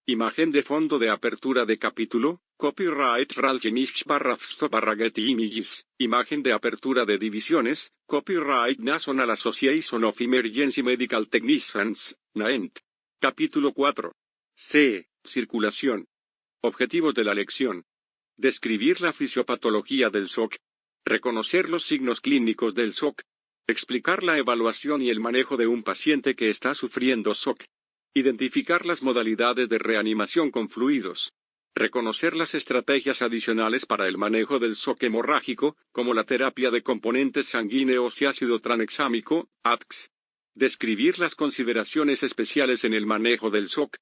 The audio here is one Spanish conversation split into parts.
Imagen de fondo de apertura de capítulo, copyright Ralph Getty Images. Imagen de apertura de divisiones, copyright National Association of Emergency Medical Technicians, NAEMT. Capítulo 4. C. Circulación. Objetivos de la lección. Describir la fisiopatología del shock. Reconocer los signos clínicos del shock. Explicar la evaluación y el manejo de un paciente que está sufriendo shock. Identificar las modalidades de reanimación con fluidos. Reconocer las estrategias adicionales para el manejo del shock hemorrágico, como la terapia de componentes sanguíneos y ácido tranexámico, ATX. Describir las consideraciones especiales en el manejo del shock.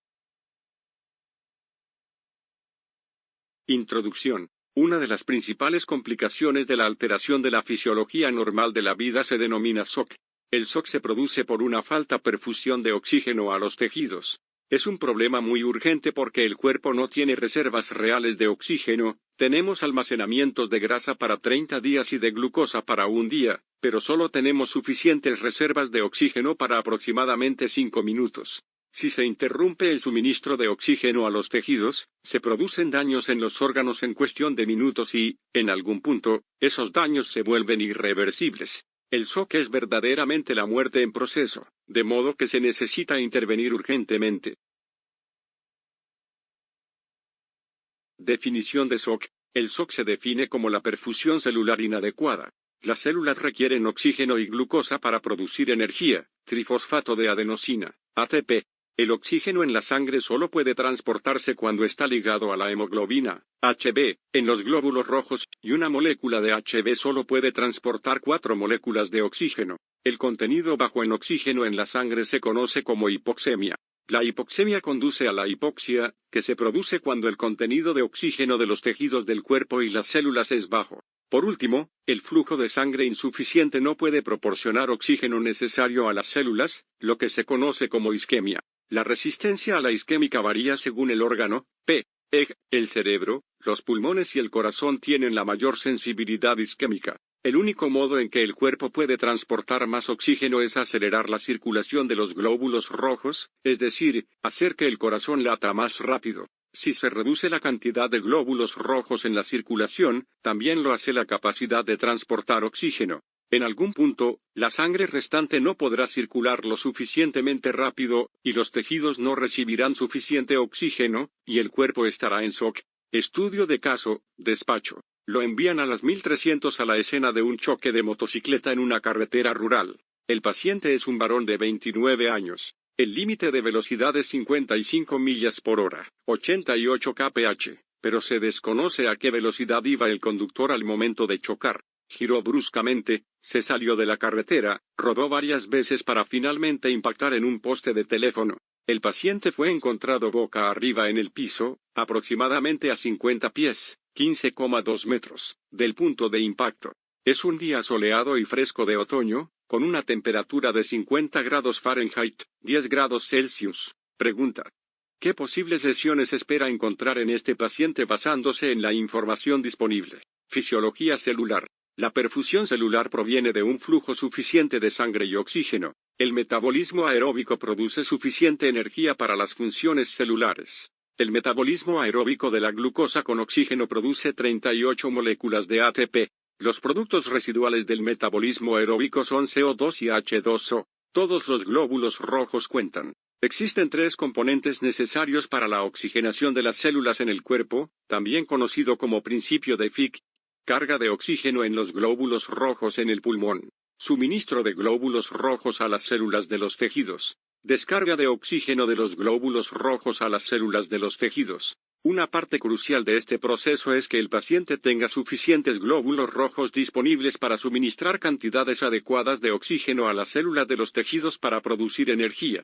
Introducción. Una de las principales complicaciones de la alteración de la fisiología normal de la vida se denomina shock. El shock se produce por una falta de perfusión de oxígeno a los tejidos. Es un problema muy urgente porque el cuerpo no tiene reservas reales de oxígeno. Tenemos almacenamientos de grasa para 30 días y de glucosa para un día, pero solo tenemos suficientes reservas de oxígeno para aproximadamente 5 minutos. Si se interrumpe el suministro de oxígeno a los tejidos, se producen daños en los órganos en cuestión de minutos y, en algún punto, esos daños se vuelven irreversibles. El shock es verdaderamente la muerte en proceso, de modo que se necesita intervenir urgentemente. Definición de shock. El shock se define como la perfusión celular inadecuada. Las células requieren oxígeno y glucosa para producir energía, trifosfato de adenosina, ATP. El oxígeno en la sangre solo puede transportarse cuando está ligado a la hemoglobina, Hb, en los glóbulos rojos, y una molécula de Hb solo puede transportar 4 moléculas de oxígeno. El contenido bajo en oxígeno en la sangre se conoce como hipoxemia. La hipoxemia conduce a la hipoxia, que se produce cuando el contenido de oxígeno de los tejidos del cuerpo y las células es bajo. Por último, el flujo de sangre insuficiente no puede proporcionar oxígeno necesario a las células, lo que se conoce como isquemia. La resistencia a la isquémica varía según el órgano. El cerebro, los pulmones y el corazón tienen la mayor sensibilidad isquémica. El único modo en que el cuerpo puede transportar más oxígeno es acelerar la circulación de los glóbulos rojos, es decir, hacer que el corazón lata más rápido. Si se reduce la cantidad de glóbulos rojos en la circulación, también lo hace la capacidad de transportar oxígeno. En algún punto, la sangre restante no podrá circular lo suficientemente rápido, y los tejidos no recibirán suficiente oxígeno, y el cuerpo estará en shock. Estudio de caso, despacho. Lo envían a las 1300 a la escena de un choque de motocicleta en una carretera rural. El paciente es un varón de 29 años. El límite de velocidad es 55 millas por hora, 88 kph, pero se desconoce a qué velocidad iba el conductor al momento de chocar. Giró bruscamente, se salió de la carretera, rodó varias veces para finalmente impactar en un poste de teléfono. El paciente fue encontrado boca arriba en el piso, aproximadamente a 50 pies, 15,2 metros, del punto de impacto. Es un día soleado y fresco de otoño, con una temperatura de 50 grados Fahrenheit, 10 grados Celsius. Pregunta: ¿qué posibles lesiones espera encontrar en este paciente basándose en la información disponible? Fisiología celular. La perfusión celular proviene de un flujo suficiente de sangre y oxígeno. El metabolismo aeróbico produce suficiente energía para las funciones celulares. El metabolismo aeróbico de la glucosa con oxígeno produce 38 moléculas de ATP. Los productos residuales del metabolismo aeróbico son CO2 y H2O. Todos los glóbulos rojos cuentan. Existen 3 componentes necesarios para la oxigenación de las células en el cuerpo, también conocido como principio de Fick. Carga de oxígeno en los glóbulos rojos en el pulmón. Suministro de glóbulos rojos a las células de los tejidos. Descarga de oxígeno de los glóbulos rojos a las células de los tejidos. Una parte crucial de este proceso es que el paciente tenga suficientes glóbulos rojos disponibles para suministrar cantidades adecuadas de oxígeno a las células de los tejidos para producir energía.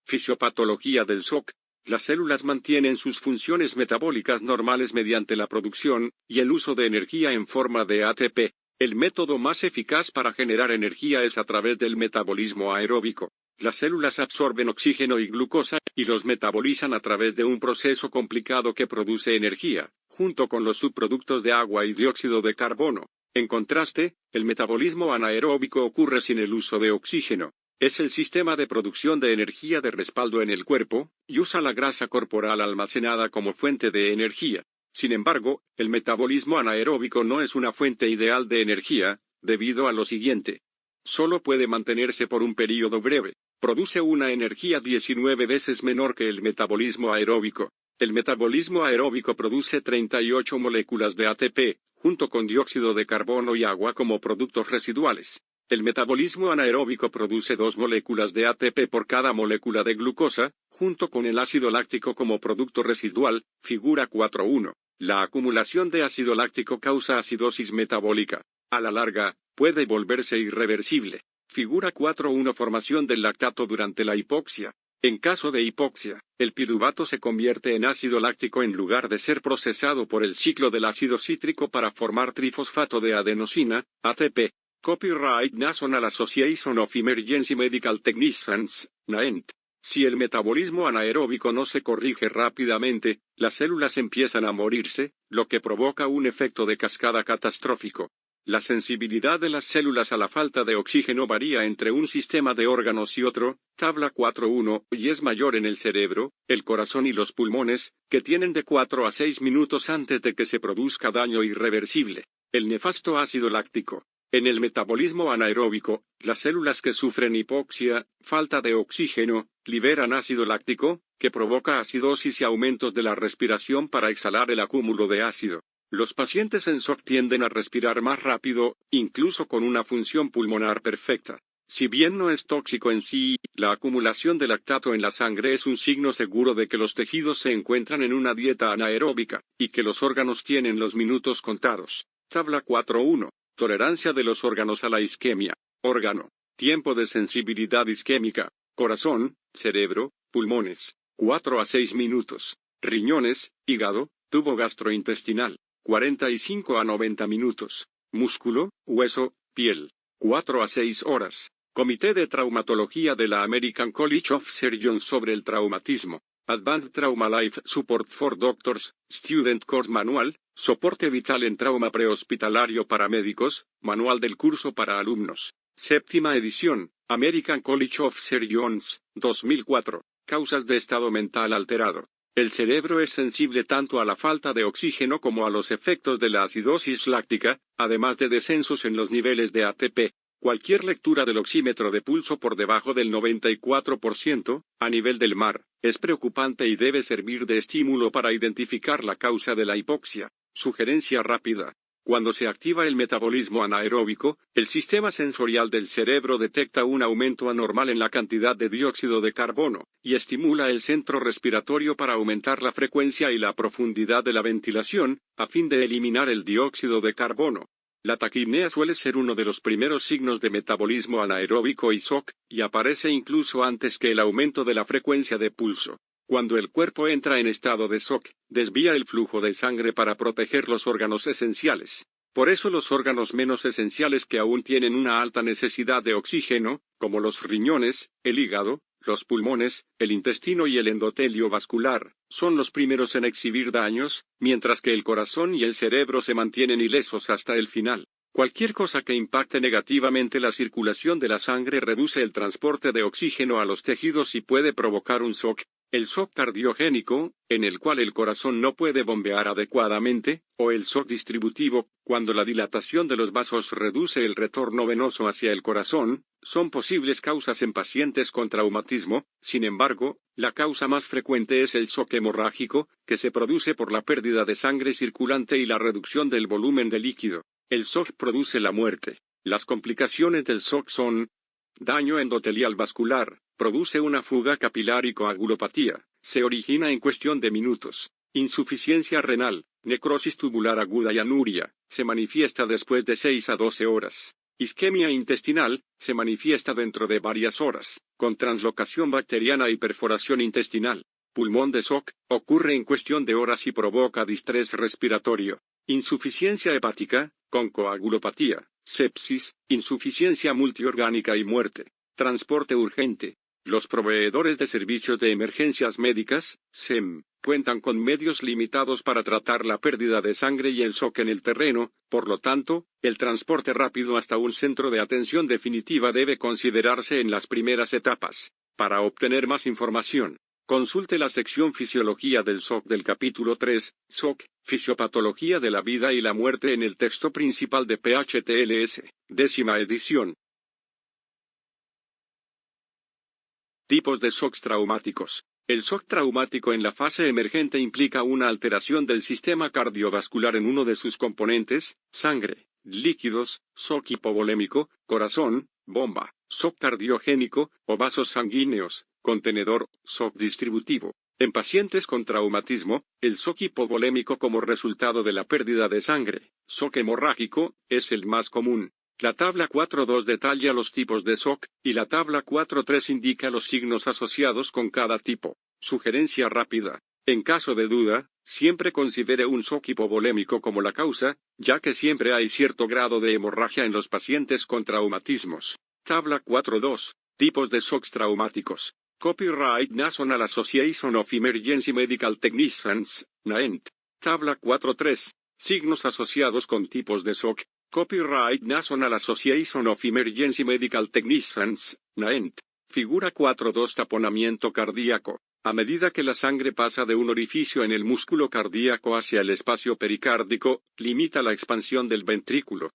Fisiopatología del shock. Las células mantienen sus funciones metabólicas normales mediante la producción y el uso de energía en forma de ATP. El método más eficaz para generar energía es a través del metabolismo aeróbico. Las células absorben oxígeno y glucosa, y los metabolizan a través de un proceso complicado que produce energía, junto con los subproductos de agua y dióxido de carbono. En contraste, el metabolismo anaeróbico ocurre sin el uso de oxígeno. Es el sistema de producción de energía de respaldo en el cuerpo, y usa la grasa corporal almacenada como fuente de energía. Sin embargo, el metabolismo anaeróbico no es una fuente ideal de energía, debido a lo siguiente. Solo puede mantenerse por un período breve. Produce una energía 19 veces menor que el metabolismo aeróbico. El metabolismo aeróbico produce 38 moléculas de ATP, junto con dióxido de carbono y agua como productos residuales. El metabolismo anaeróbico produce 2 moléculas de ATP por cada molécula de glucosa, junto con el ácido láctico como producto residual, figura 4.1. La acumulación de ácido láctico causa acidosis metabólica. A la larga, puede volverse irreversible. Figura 4.1. Formación del lactato durante la hipoxia. En caso de hipoxia, el piruvato se convierte en ácido láctico en lugar de ser procesado por el ciclo del ácido cítrico para formar trifosfato de adenosina, ATP. Copyright National Association of Emergency Medical Technicians, NAEMT. Si el metabolismo anaeróbico no se corrige rápidamente, las células empiezan a morirse, lo que provoca un efecto de cascada catastrófico. La sensibilidad de las células a la falta de oxígeno varía entre un sistema de órganos y otro, tabla 4.1, y es mayor en el cerebro, el corazón y los pulmones, que tienen de 4 a 6 minutos antes de que se produzca daño irreversible. El nefasto ácido láctico. En el metabolismo anaeróbico, las células que sufren hipoxia, falta de oxígeno, liberan ácido láctico, que provoca acidosis y aumentos de la respiración para exhalar el acúmulo de ácido. Los pacientes en SOC tienden a respirar más rápido, incluso con una función pulmonar perfecta. Si bien no es tóxico en sí, la acumulación de lactato en la sangre es un signo seguro de que los tejidos se encuentran en una dieta anaeróbica, y que los órganos tienen los minutos contados. Tabla 4.1. Tolerancia de los órganos a la isquemia. Órgano. Tiempo de sensibilidad isquémica. Corazón, cerebro, pulmones. 4 a 6 minutos. Riñones, hígado, tubo gastrointestinal. 45 a 90 minutos. Músculo, hueso, piel. 4 a 6 horas. Comité de Traumatología de la American College of Surgeons sobre el traumatismo. Advanced Trauma Life Support for Doctors, Student Course Manual, Soporte Vital en Trauma Prehospitalario para Médicos, Manual del curso para alumnos. Séptima edición, American College of Surgeons, 2004. Causas de estado mental alterado. El cerebro es sensible tanto a la falta de oxígeno como a los efectos de la acidosis láctica, además de descensos en los niveles de ATP. Cualquier lectura del oxímetro de pulso por debajo del 94%, a nivel del mar, es preocupante y debe servir de estímulo para identificar la causa de la hipoxia. Sugerencia rápida. Cuando se activa el metabolismo anaeróbico, el sistema sensorial del cerebro detecta un aumento anormal en la cantidad de dióxido de carbono, y estimula el centro respiratorio para aumentar la frecuencia y la profundidad de la ventilación, a fin de eliminar el dióxido de carbono. La taquipnea suele ser uno de los primeros signos de metabolismo anaeróbico y SOC, y aparece incluso antes que el aumento de la frecuencia de pulso. Cuando el cuerpo entra en estado de SOC, desvía el flujo de sangre para proteger los órganos esenciales. Por eso los órganos menos esenciales que aún tienen una alta necesidad de oxígeno, como los riñones, el hígado, los pulmones, el intestino y el endotelio vascular, son los primeros en exhibir daños, mientras que el corazón y el cerebro se mantienen ilesos hasta el final. Cualquier cosa que impacte negativamente la circulación de la sangre reduce el transporte de oxígeno a los tejidos y puede provocar un SOC. El SOC cardiogénico, en el cual el corazón no puede bombear adecuadamente, o el SOC distributivo, cuando la dilatación de los vasos reduce el retorno venoso hacia el corazón, son posibles causas en pacientes con traumatismo. Sin embargo, la causa más frecuente es el SOC hemorrágico, que se produce por la pérdida de sangre circulante y la reducción del volumen de líquido. El SOC produce la muerte. Las complicaciones del SOC son: daño endotelial vascular, produce una fuga capilar y coagulopatía, se origina en cuestión de minutos. Insuficiencia renal, necrosis tubular aguda y anuria, se manifiesta después de 6 a 12 horas. Isquemia intestinal, se manifiesta dentro de varias horas, con translocación bacteriana y perforación intestinal. Pulmón de SOC, ocurre en cuestión de horas y provoca distrés respiratorio. Insuficiencia hepática, con coagulopatía, sepsis, insuficiencia multiorgánica y muerte. Transporte urgente. Los proveedores de servicios de emergencias médicas, SEM, cuentan con medios limitados para tratar la pérdida de sangre y el shock en el terreno, por lo tanto, el transporte rápido hasta un centro de atención definitiva debe considerarse en las primeras etapas. Para obtener más información, consulte la sección Fisiología del shock del capítulo 3, Shock, Fisiopatología de la vida y la muerte en el texto principal de PHTLS, 10ª edición. Tipos de shocks traumáticos. El shock traumático en la fase emergente implica una alteración del sistema cardiovascular en uno de sus componentes, sangre, líquidos, shock hipovolémico, corazón, bomba, shock cardiogénico, o vasos sanguíneos, contenedor, shock distributivo. En pacientes con traumatismo, el shock hipovolémico como resultado de la pérdida de sangre, shock hemorrágico, es el más común. La tabla 4.2 detalla los tipos de shock, y la tabla 4.3 indica los signos asociados con cada tipo. Sugerencia rápida. En caso de duda, siempre considere un shock hipovolémico como la causa, ya que siempre hay cierto grado de hemorragia en los pacientes con traumatismos. Tabla 4.2. Tipos de shocks traumáticos. Copyright National Association of Emergency Medical Technicians, NAEMT. Tabla 4.3. Signos asociados con tipos de shock. Copyright National Association of Emergency Medical Technicians, NAEMT. Figura 4.2 Taponamiento cardíaco. A medida que la sangre pasa de un orificio en el músculo cardíaco hacia el espacio pericárdico, limita la expansión del ventrículo.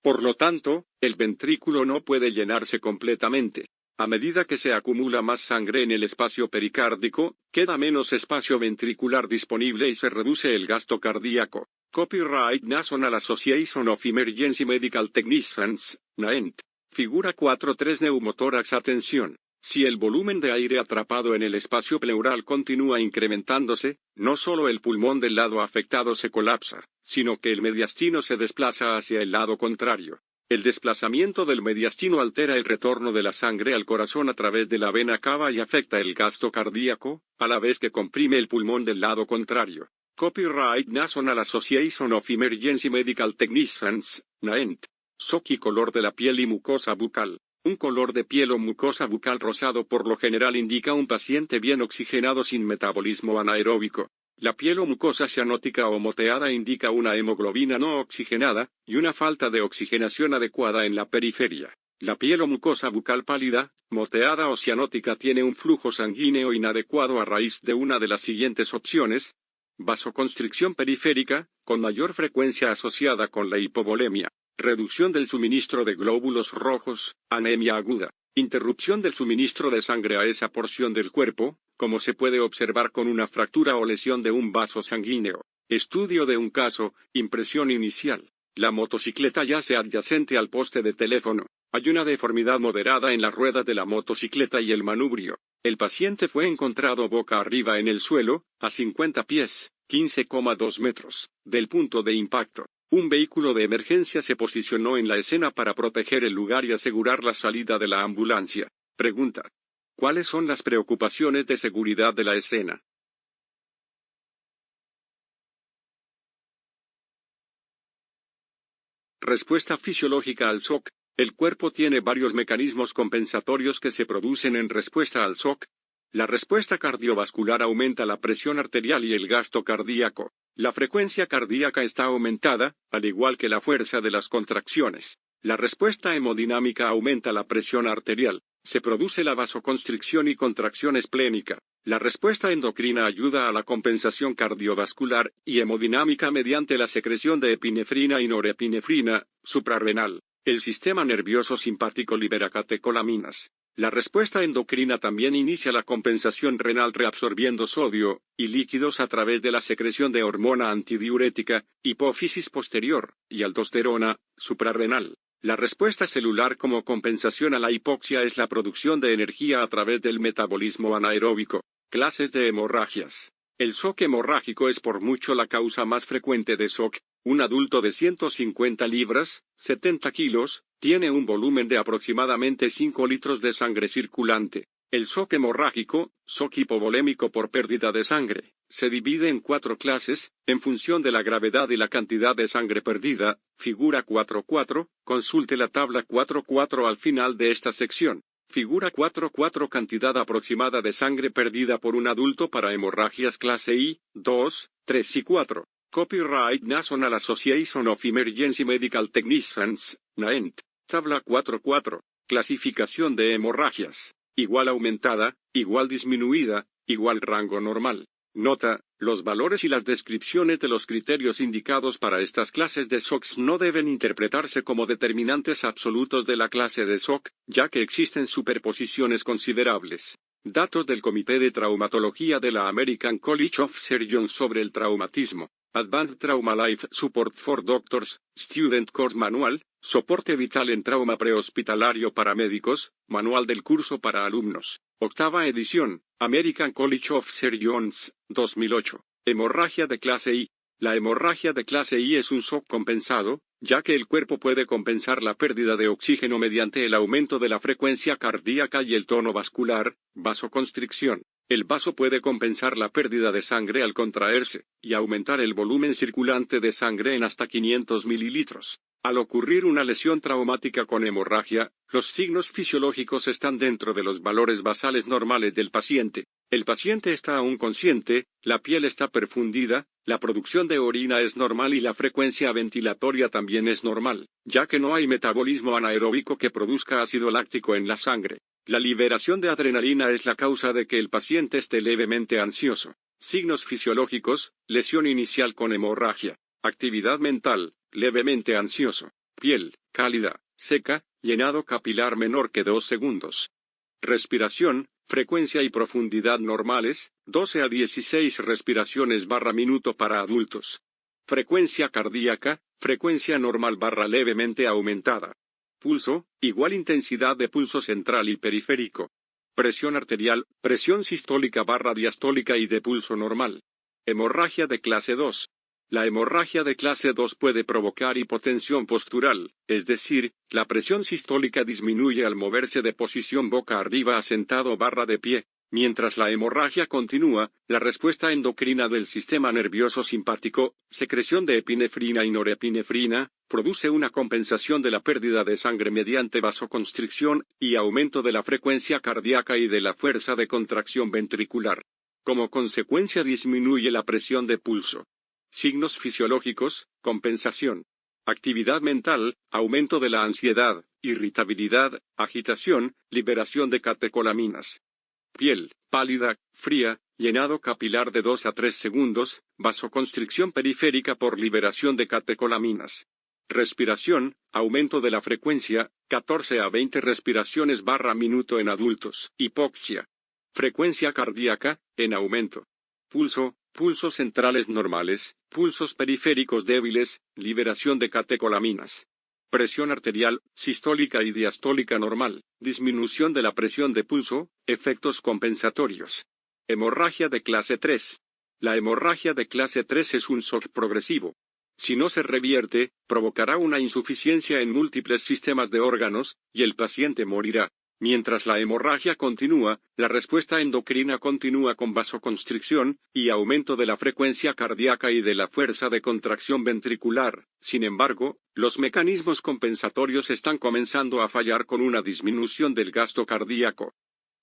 Por lo tanto, el ventrículo no puede llenarse completamente. A medida que se acumula más sangre en el espacio pericárdico, queda menos espacio ventricular disponible y se reduce el gasto cardíaco. Copyright National Association of Emergency Medical Technicians, NAEMT. Figura 4.3 Neumotórax. Atención. Si el volumen de aire atrapado en el espacio pleural continúa incrementándose, no solo el pulmón del lado afectado se colapsa, sino que el mediastino se desplaza hacia el lado contrario. El desplazamiento del mediastino altera el retorno de la sangre al corazón a través de la vena cava y afecta el gasto cardíaco, a la vez que comprime el pulmón del lado contrario. Copyright National Association of Emergency Medical Technicians, NAEMT. Shock y color de la piel y mucosa bucal. Un color de piel o mucosa bucal rosado por lo general indica un paciente bien oxigenado sin metabolismo anaeróbico. La piel o mucosa cianótica o moteada indica una hemoglobina no oxigenada, y una falta de oxigenación adecuada en la periferia. La piel o mucosa bucal pálida, moteada o cianótica tiene un flujo sanguíneo inadecuado a raíz de una de las siguientes opciones. Vasoconstricción periférica, con mayor frecuencia asociada con la hipovolemia. Reducción del suministro de glóbulos rojos, anemia aguda. Interrupción del suministro de sangre a esa porción del cuerpo, como se puede observar con una fractura o lesión de un vaso sanguíneo. Estudio de un caso, impresión inicial. La motocicleta yace adyacente al poste de teléfono. Hay una deformidad moderada en las ruedas de la motocicleta y el manubrio. El paciente fue encontrado boca arriba en el suelo, a 50 pies, 15,2 metros, del punto de impacto. Un vehículo de emergencia se posicionó en la escena para proteger el lugar y asegurar la salida de la ambulancia. Pregunta. ¿Cuáles son las preocupaciones de seguridad de la escena? Respuesta fisiológica al shock. El cuerpo tiene varios mecanismos compensatorios que se producen en respuesta al shock. La respuesta cardiovascular aumenta la presión arterial y el gasto cardíaco. La frecuencia cardíaca está aumentada, al igual que la fuerza de las contracciones. La respuesta hemodinámica aumenta la presión arterial. Se produce la vasoconstricción y contracción esplénica. La respuesta endocrina ayuda a la compensación cardiovascular y hemodinámica mediante la secreción de epinefrina y norepinefrina, suprarrenal. El sistema nervioso simpático libera catecolaminas. La respuesta endocrina también inicia la compensación renal reabsorbiendo sodio y líquidos a través de la secreción de hormona antidiurética, hipófisis posterior, y aldosterona, suprarrenal. La respuesta celular como compensación a la hipoxia es la producción de energía a través del metabolismo anaeróbico. Clases de hemorragias. El shock hemorrágico es por mucho la causa más frecuente de shock. Un adulto de 150 libras, 70 kilos, tiene un volumen de aproximadamente 5 litros de sangre circulante. El shock hemorrágico, shock hipovolémico por pérdida de sangre, se divide en 4 clases, en función de la gravedad y la cantidad de sangre perdida. Figura 4.4, consulte la tabla 4.4 al final de esta sección. Figura 4.4 Cantidad aproximada de sangre perdida por un adulto para hemorragias clase I, 2, 3 y 4. Copyright National Association of Emergency Medical Technicians, NAEMT. Tabla 4.4. Clasificación de hemorragias. Igual aumentada, igual disminuida, igual rango normal. Nota: los valores y las descripciones de los criterios indicados para estas clases de SOCs no deben interpretarse como determinantes absolutos de la clase de SOC, ya que existen superposiciones considerables. Datos del Comité de Traumatología de la American College of Surgeons sobre el traumatismo. Advanced Trauma Life Support for Doctors, Student Course Manual, Soporte Vital en Trauma Prehospitalario para Médicos, Manual del Curso para Alumnos. Octava edición, American College of Surgeons, 2008. Hemorragia de clase I. La hemorragia de clase I es un shock compensado, ya que el cuerpo puede compensar la pérdida de oxígeno mediante el aumento de la frecuencia cardíaca y el tono vascular, vasoconstricción. El vaso puede compensar la pérdida de sangre al contraerse, y aumentar el volumen circulante de sangre en hasta 500 mililitros. Al ocurrir una lesión traumática con hemorragia, los signos fisiológicos están dentro de los valores basales normales del paciente. El paciente está aún consciente, la piel está perfundida, la producción de orina es normal y la frecuencia ventilatoria también es normal, ya que no hay metabolismo anaeróbico que produzca ácido láctico en la sangre. La liberación de adrenalina es la causa de que el paciente esté levemente ansioso. Signos fisiológicos: lesión inicial con hemorragia. Actividad mental: levemente ansioso. Piel cálida, seca, llenado capilar menor que 2 segundos. Respiración: frecuencia y profundidad normales, 12 a 16 respiraciones / minuto para adultos. Frecuencia cardíaca: frecuencia normal / levemente aumentada. Pulso: igual intensidad de pulso central y periférico. Presión arterial: presión sistólica / diastólica y de pulso normal. Hemorragia de clase 2. La hemorragia de clase 2 puede provocar hipotensión postural, es decir, la presión sistólica disminuye al moverse de posición boca arriba a sentado / de pie. Mientras la hemorragia continúa, la respuesta endocrina del sistema nervioso simpático, secreción de epinefrina y norepinefrina, produce una compensación de la pérdida de sangre mediante vasoconstricción y aumento de la frecuencia cardíaca y de la fuerza de contracción ventricular. Como consecuencia disminuye la presión de pulso. Signos fisiológicos: compensación. Actividad mental: aumento de la ansiedad, irritabilidad, agitación, liberación de catecolaminas. Piel pálida, fría, llenado capilar de 2 a 3 segundos, vasoconstricción periférica por liberación de catecolaminas. Respiración: aumento de la frecuencia, 14 a 20 respiraciones / minuto en adultos. Hipoxia. Frecuencia cardíaca, en aumento. Pulso: pulsos centrales normales, pulsos periféricos débiles, liberación de catecolaminas. Presión arterial, sistólica y diastólica normal, disminución de la presión de pulso, efectos compensatorios. Hemorragia de clase 3. La hemorragia de clase 3 es un shock progresivo. Si no se revierte, provocará una insuficiencia en múltiples sistemas de órganos, y el paciente morirá. Mientras la hemorragia continúa, la respuesta endocrina continúa con vasoconstricción y aumento de la frecuencia cardíaca y de la fuerza de contracción ventricular. Sin embargo, los mecanismos compensatorios están comenzando a fallar con una disminución del gasto cardíaco.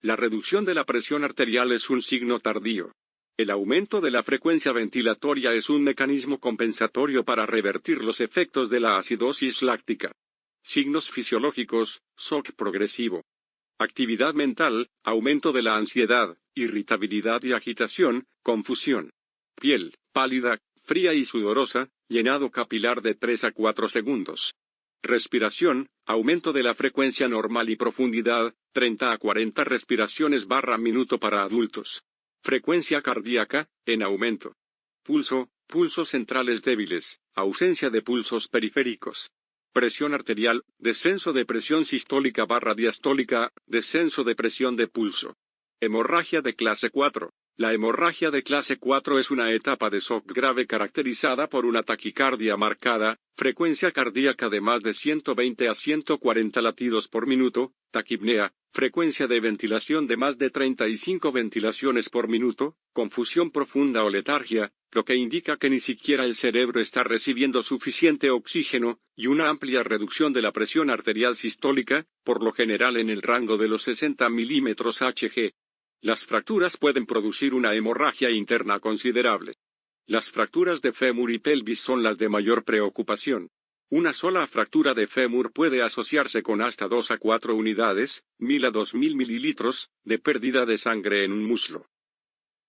La reducción de la presión arterial es un signo tardío. El aumento de la frecuencia ventilatoria es un mecanismo compensatorio para revertir los efectos de la acidosis láctica. Signos fisiológicos: shock progresivo. Actividad mental: aumento de la ansiedad, irritabilidad y agitación, confusión. Piel pálida, fría y sudorosa, llenado capilar de 3 a 4 segundos. Respiración: aumento de la frecuencia normal y profundidad, 30 a 40 respiraciones / minuto para adultos. Frecuencia cardíaca, en aumento. Pulso: pulsos centrales débiles, ausencia de pulsos periféricos. Presión arterial: descenso de presión sistólica / diastólica, descenso de presión de pulso. Hemorragia de clase 4. La hemorragia de clase 4 es una etapa de shock grave caracterizada por una taquicardia marcada, frecuencia cardíaca de más de 120 a 140 latidos por minuto, taquipnea, frecuencia de ventilación de más de 35 ventilaciones por minuto, confusión profunda o letargia, lo que indica que ni siquiera el cerebro está recibiendo suficiente oxígeno, y una amplia reducción de la presión arterial sistólica, por lo general en el rango de los 60 milímetros Hg. Las fracturas pueden producir una hemorragia interna considerable. Las fracturas de fémur y pelvis son las de mayor preocupación. Una sola fractura de fémur puede asociarse con hasta 2 a 4 unidades, 1000 a 2000 mililitros, de pérdida de sangre en un muslo.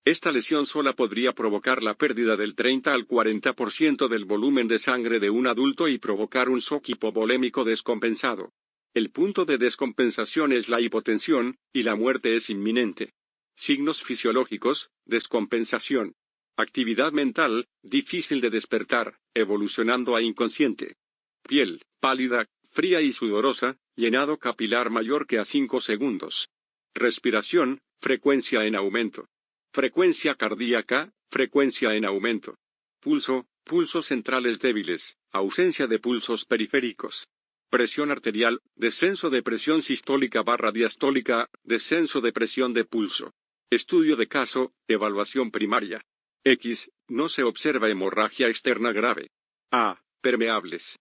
Esta lesión sola podría provocar la pérdida del 30 al 40% del volumen de sangre de un adulto y provocar un shock hipovolémico descompensado. El punto de descompensación es la hipotensión, y la muerte es inminente. Signos fisiológicos: descompensación. Actividad mental: difícil de despertar, evolucionando a inconsciente. Piel: pálida, fría y sudorosa, llenado capilar mayor que a 5 segundos. Respiración: frecuencia en aumento. Frecuencia cardíaca: frecuencia en aumento. Pulso: pulsos centrales débiles, ausencia de pulsos periféricos. Presión arterial: descenso de presión sistólica / diastólica, descenso de presión de pulso. Estudio de caso: evaluación primaria. X. No se observa hemorragia externa grave. A. Permeables.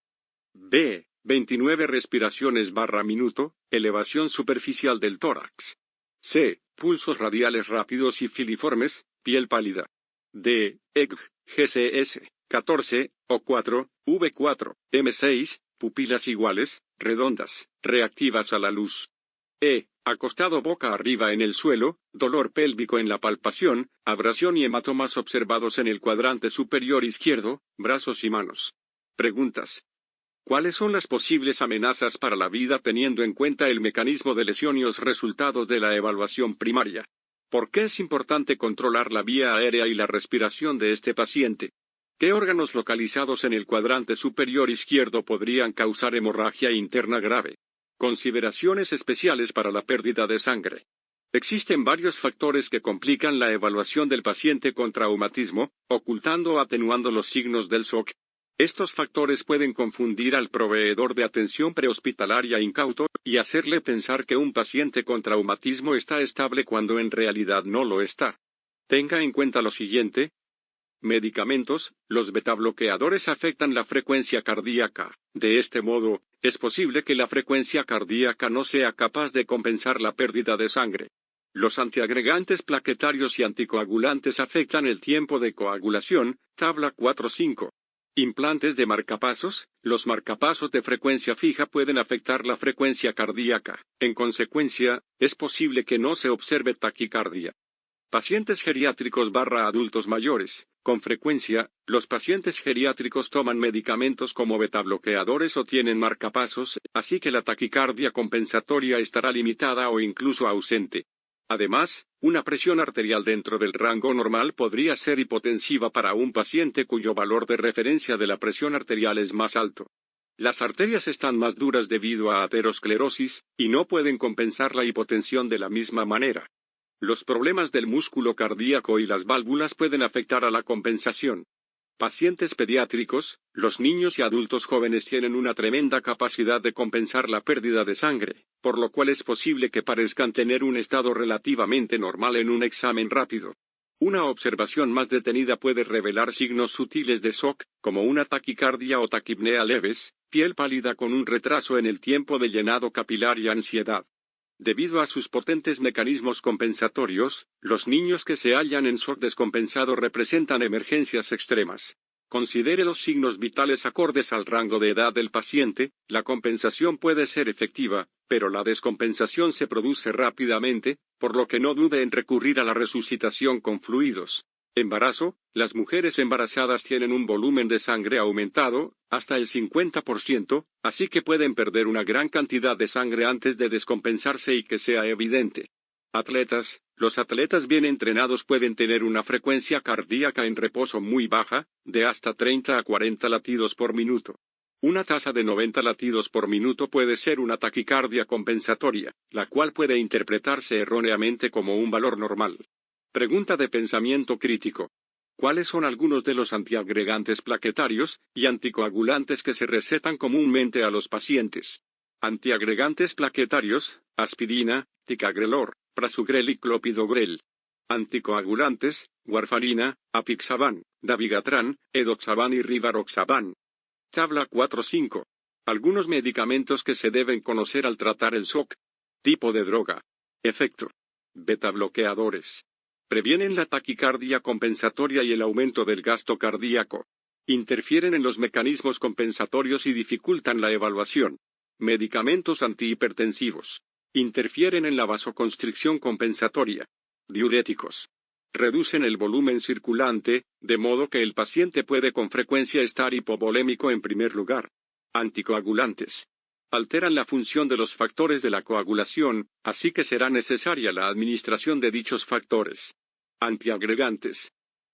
B. 29 respiraciones / minuto, elevación superficial del tórax. C. Pulsos radiales rápidos y filiformes, piel pálida. D. EG, GCS, 14, O4, V4, M6, pupilas iguales, redondas, reactivas a la luz. E. Acostado boca arriba en el suelo, dolor pélvico en la palpación, abrasión y hematomas observados en el cuadrante superior izquierdo, brazos y manos. Preguntas. ¿Cuáles son las posibles amenazas para la vida teniendo en cuenta el mecanismo de lesión y los resultados de la evaluación primaria? ¿Por qué es importante controlar la vía aérea y la respiración de este paciente? ¿Qué órganos localizados en el cuadrante superior izquierdo podrían causar hemorragia interna grave? Consideraciones especiales para la pérdida de sangre. Existen varios factores que complican la evaluación del paciente con traumatismo, ocultando o atenuando los signos del shock. Estos factores pueden confundir al proveedor de atención prehospitalaria incauto, y hacerle pensar que un paciente con traumatismo está estable cuando en realidad no lo está. Tenga en cuenta lo siguiente. Medicamentos: los betabloqueadores afectan la frecuencia cardíaca. De este modo, es posible que la frecuencia cardíaca no sea capaz de compensar la pérdida de sangre. Los antiagregantes plaquetarios y anticoagulantes afectan el tiempo de coagulación, tabla 4.5. Implantes de marcapasos: los marcapasos de frecuencia fija pueden afectar la frecuencia cardíaca. En consecuencia, es posible que no se observe taquicardia. Pacientes geriátricos / adultos mayores. Con frecuencia, los pacientes geriátricos toman medicamentos como betabloqueadores o tienen marcapasos, así que la taquicardia compensatoria estará limitada o incluso ausente. Además, una presión arterial dentro del rango normal podría ser hipotensiva para un paciente cuyo valor de referencia de la presión arterial es más alto. Las arterias están más duras debido a aterosclerosis, y no pueden compensar la hipotensión de la misma manera. Los problemas del músculo cardíaco y las válvulas pueden afectar a la compensación. Pacientes pediátricos: los niños y adultos jóvenes tienen una tremenda capacidad de compensar la pérdida de sangre, por lo cual es posible que parezcan tener un estado relativamente normal en un examen rápido. Una observación más detenida puede revelar signos sutiles de shock, como una taquicardia o taquipnea leves, piel pálida con un retraso en el tiempo de llenado capilar y ansiedad. Debido a sus potentes mecanismos compensatorios, los niños que se hallan en shock descompensado representan emergencias extremas. Considere los signos vitales acordes al rango de edad del paciente. La compensación puede ser efectiva, pero la descompensación se produce rápidamente, por lo que no dude en recurrir a la resucitación con fluidos. Embarazo: las mujeres embarazadas tienen un volumen de sangre aumentado, hasta el 50%, así que pueden perder una gran cantidad de sangre antes de descompensarse y que sea evidente. Atletas: los atletas bien entrenados pueden tener una frecuencia cardíaca en reposo muy baja, de hasta 30 a 40 latidos por minuto. Una tasa de 90 latidos por minuto puede ser una taquicardia compensatoria, la cual puede interpretarse erróneamente como un valor normal. Pregunta de pensamiento crítico. ¿Cuáles son algunos de los antiagregantes plaquetarios y anticoagulantes que se recetan comúnmente a los pacientes? Antiagregantes plaquetarios, aspirina, ticagrelor, prasugrel y clopidogrel. Anticoagulantes, warfarina, apixaban, dabigatran, edoxaban y rivaroxaban. Tabla 4.5. Algunos medicamentos que se deben conocer al tratar el SOC. Tipo de droga. Efecto. Betabloqueadores. Previenen la taquicardia compensatoria y el aumento del gasto cardíaco. Interfieren en los mecanismos compensatorios y dificultan la evaluación. Medicamentos antihipertensivos. Interfieren en la vasoconstricción compensatoria. Diuréticos. Reducen el volumen circulante, de modo que el paciente puede con frecuencia estar hipovolémico en primer lugar. Anticoagulantes. Alteran la función de los factores de la coagulación, así que será necesaria la administración de dichos factores. Antiagregantes.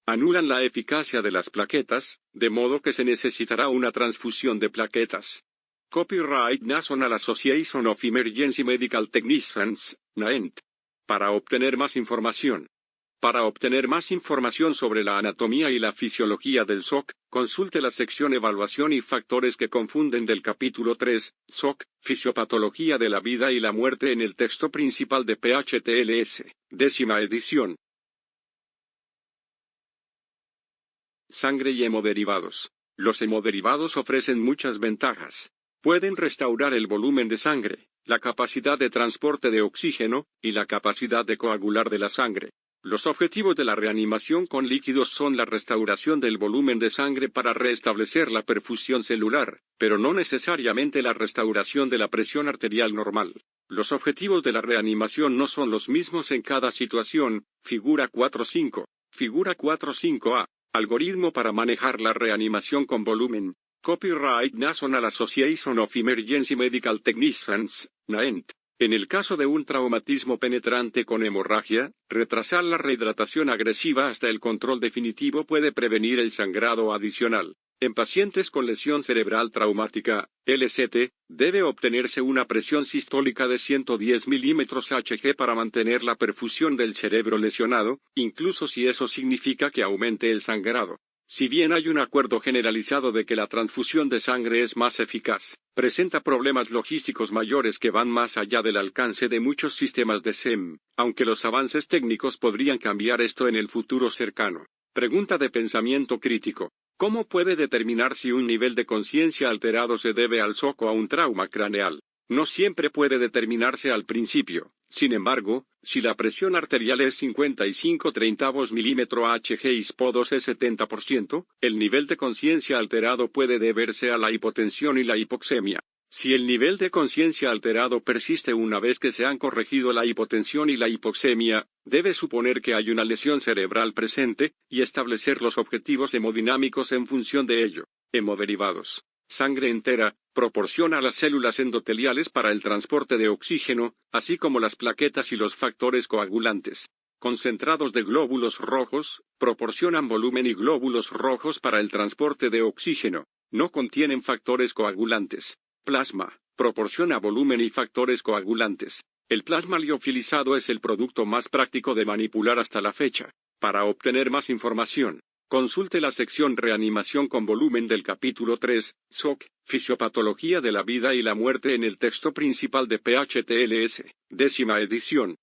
Anulan la eficacia de las plaquetas, de modo que se necesitará una transfusión de plaquetas. Copyright National Association of Emergency Medical Technicians, NAEMT. Para obtener más información. Para obtener más información sobre la anatomía y la fisiología del SOC, consulte la sección Evaluación y factores que confunden del capítulo 3, SOC, Fisiopatología de la vida y la muerte en el texto principal de PHTLS, 10ª edición. Sangre y hemoderivados. Los hemoderivados ofrecen muchas ventajas. Pueden restaurar el volumen de sangre, la capacidad de transporte de oxígeno, y la capacidad de coagular de la sangre. Los objetivos de la reanimación con líquidos son la restauración del volumen de sangre para restablecer la perfusión celular, pero no necesariamente la restauración de la presión arterial normal. Los objetivos de la reanimación no son los mismos en cada situación. Figura 4.5. Figura 4.5a. Algoritmo para manejar la reanimación con volumen. Copyright National Association of Emergency Medical Technicians, NAEMT. En el caso de un traumatismo penetrante con hemorragia, retrasar la rehidratación agresiva hasta el control definitivo puede prevenir el sangrado adicional. En pacientes con lesión cerebral traumática, LCT, debe obtenerse una presión sistólica de 110 mm/Hg para mantener la perfusión del cerebro lesionado, incluso si eso significa que aumente el sangrado. Si bien hay un acuerdo generalizado de que la transfusión de sangre es más eficaz, presenta problemas logísticos mayores que van más allá del alcance de muchos sistemas de SEM, aunque los avances técnicos podrían cambiar esto en el futuro cercano. Pregunta de pensamiento crítico. ¿Cómo puede determinar si un nivel de conciencia alterado se debe al SOC o a un trauma craneal? No siempre puede determinarse al principio. Sin embargo, si la presión arterial es 55/30 mm/Hg y SpO2 es 70%, el nivel de conciencia alterado puede deberse a la hipotensión y la hipoxemia. Si el nivel de conciencia alterado persiste una vez que se han corregido la hipotensión y la hipoxemia, debe suponer que hay una lesión cerebral presente, y establecer los objetivos hemodinámicos en función de ello. Hemoderivados. Sangre entera, proporciona las células endoteliales para el transporte de oxígeno, así como las plaquetas y los factores coagulantes. Concentrados de glóbulos rojos, proporcionan volumen y glóbulos rojos para el transporte de oxígeno. No contienen factores coagulantes. Plasma, proporciona volumen y factores coagulantes. El plasma liofilizado es el producto más práctico de manipular hasta la fecha. Para obtener más información, consulte la sección Reanimación con volumen del capítulo 3, SOC, Fisiopatología de la vida y la muerte en el texto principal de PHTLS, 10ª edición.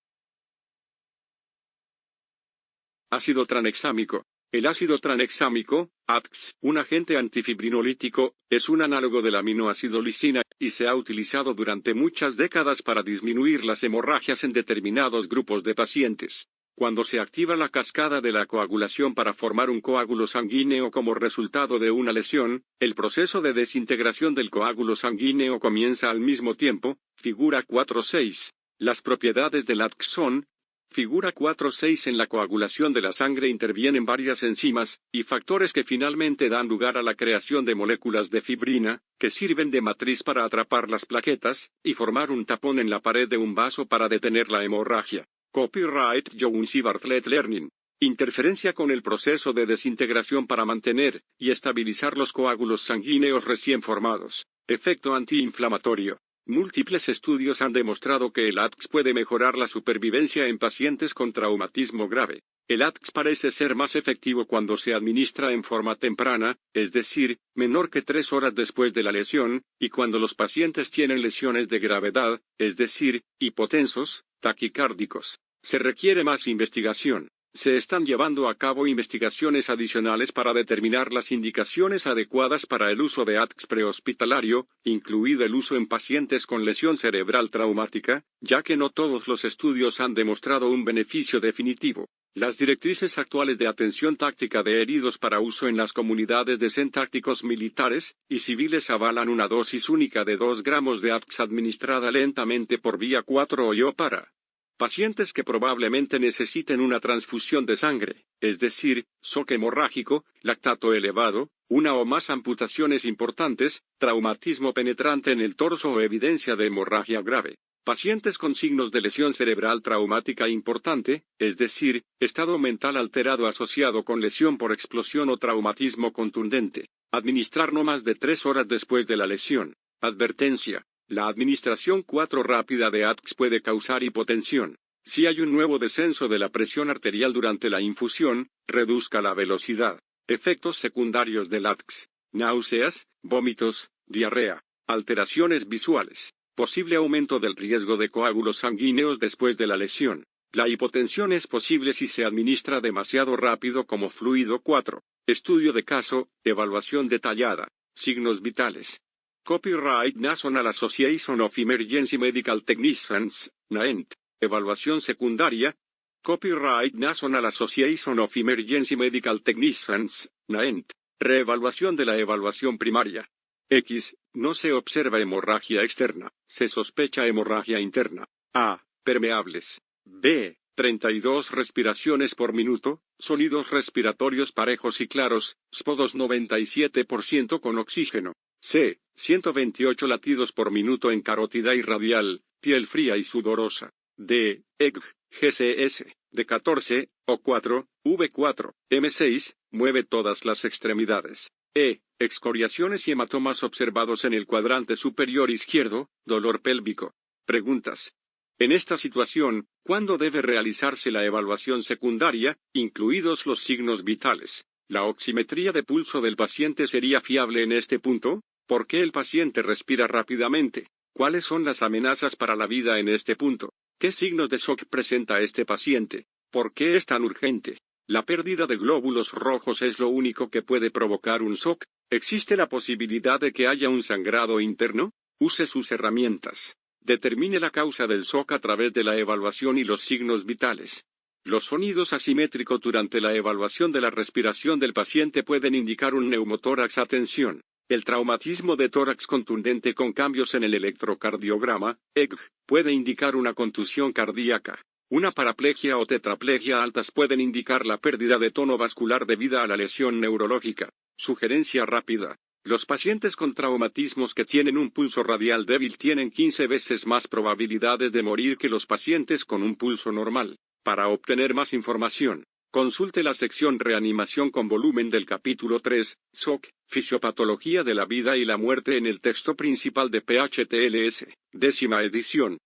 Ácido tranexámico. El ácido tranexámico, ATX, un agente antifibrinolítico, es un análogo del aminoácido lisina, y se ha utilizado durante muchas décadas para disminuir las hemorragias en determinados grupos de pacientes. Cuando se activa la cascada de la coagulación para formar un coágulo sanguíneo como resultado de una lesión, el proceso de desintegración del coágulo sanguíneo comienza al mismo tiempo. Figura 4.6. Las propiedades del ATX son: Figura 4.6. En la coagulación de la sangre intervienen varias enzimas y factores que finalmente dan lugar a la creación de moléculas de fibrina, que sirven de matriz para atrapar las plaquetas y formar un tapón en la pared de un vaso para detener la hemorragia. Copyright Jones y Bartlett Learning. Interferencia con el proceso de desintegración para mantener y estabilizar los coágulos sanguíneos recién formados. Efecto antiinflamatorio. Múltiples estudios han demostrado que el ATX puede mejorar la supervivencia en pacientes con traumatismo grave. El ATX parece ser más efectivo cuando se administra en forma temprana, es decir, menor que 3 horas después de la lesión, y cuando los pacientes tienen lesiones de gravedad, es decir, hipotensos, taquicárdicos. Se requiere más investigación. Se están llevando a cabo investigaciones adicionales para determinar las indicaciones adecuadas para el uso de ATX prehospitalario, incluido el uso en pacientes con lesión cerebral traumática, ya que no todos los estudios han demostrado un beneficio definitivo. Las directrices actuales de atención táctica de heridos para uso en las comunidades de CEN tácticos militares y civiles avalan una dosis única de 2 gramos de ATX administrada lentamente por vía 4 para pacientes que probablemente necesiten una transfusión de sangre, es decir, shock hemorrágico, lactato elevado, una o más amputaciones importantes, traumatismo penetrante en el torso o evidencia de hemorragia grave. Pacientes con signos de lesión cerebral traumática importante, es decir, estado mental alterado asociado con lesión por explosión o traumatismo contundente. Administrar no más de 3 horas después de la lesión. Advertencia. La administración 4 rápida de ATX puede causar hipotensión. Si hay un nuevo descenso de la presión arterial durante la infusión, reduzca la velocidad. Efectos secundarios del ATX. Náuseas, vómitos, diarrea, alteraciones visuales. Posible aumento del riesgo de coágulos sanguíneos después de la lesión. La hipotensión es posible si se administra demasiado rápido como fluido 4. Estudio de caso, evaluación detallada. Signos vitales. Copyright National Association of Emergency Medical Technicians, NAENT. Evaluación secundaria. Copyright National Association of Emergency Medical Technicians, NAENT. Reevaluación de la evaluación primaria. X. No se observa hemorragia externa. Se sospecha hemorragia interna. A. Permeables. B. 32 respiraciones por minuto, sonidos respiratorios parejos y claros, SPO2 97% con oxígeno. C. 128 latidos por minuto en carótida y radial, piel fría y sudorosa. D. EG, GCS, de 14, O4, V4, M6, mueve todas las extremidades. E. Excoriaciones y hematomas observados en el cuadrante superior izquierdo, dolor pélvico. Preguntas. En esta situación, ¿cuándo debe realizarse la evaluación secundaria, incluidos los signos vitales? ¿La oximetría de pulso del paciente sería fiable en este punto? ¿Por qué el paciente respira rápidamente? ¿Cuáles son las amenazas para la vida en este punto? ¿Qué signos de shock presenta este paciente? ¿Por qué es tan urgente? ¿La pérdida de glóbulos rojos es lo único que puede provocar un shock? ¿Existe la posibilidad de que haya un sangrado interno? Use sus herramientas. Determine la causa del shock a través de la evaluación y los signos vitales. Los sonidos asimétricos durante la evaluación de la respiración del paciente pueden indicar un neumotórax. Atención. El traumatismo de tórax contundente con cambios en el electrocardiograma, ECG, puede indicar una contusión cardíaca. Una paraplegia o tetraplegia altas pueden indicar la pérdida de tono vascular debida a la lesión neurológica. Sugerencia rápida. Los pacientes con traumatismos que tienen un pulso radial débil tienen 15 veces más probabilidades de morir que los pacientes con un pulso normal. Para obtener más información, consulte la sección Reanimación con volumen del capítulo 3, SOC, Fisiopatología de la vida y la muerte en el texto principal de PHTLS, 10ª edición.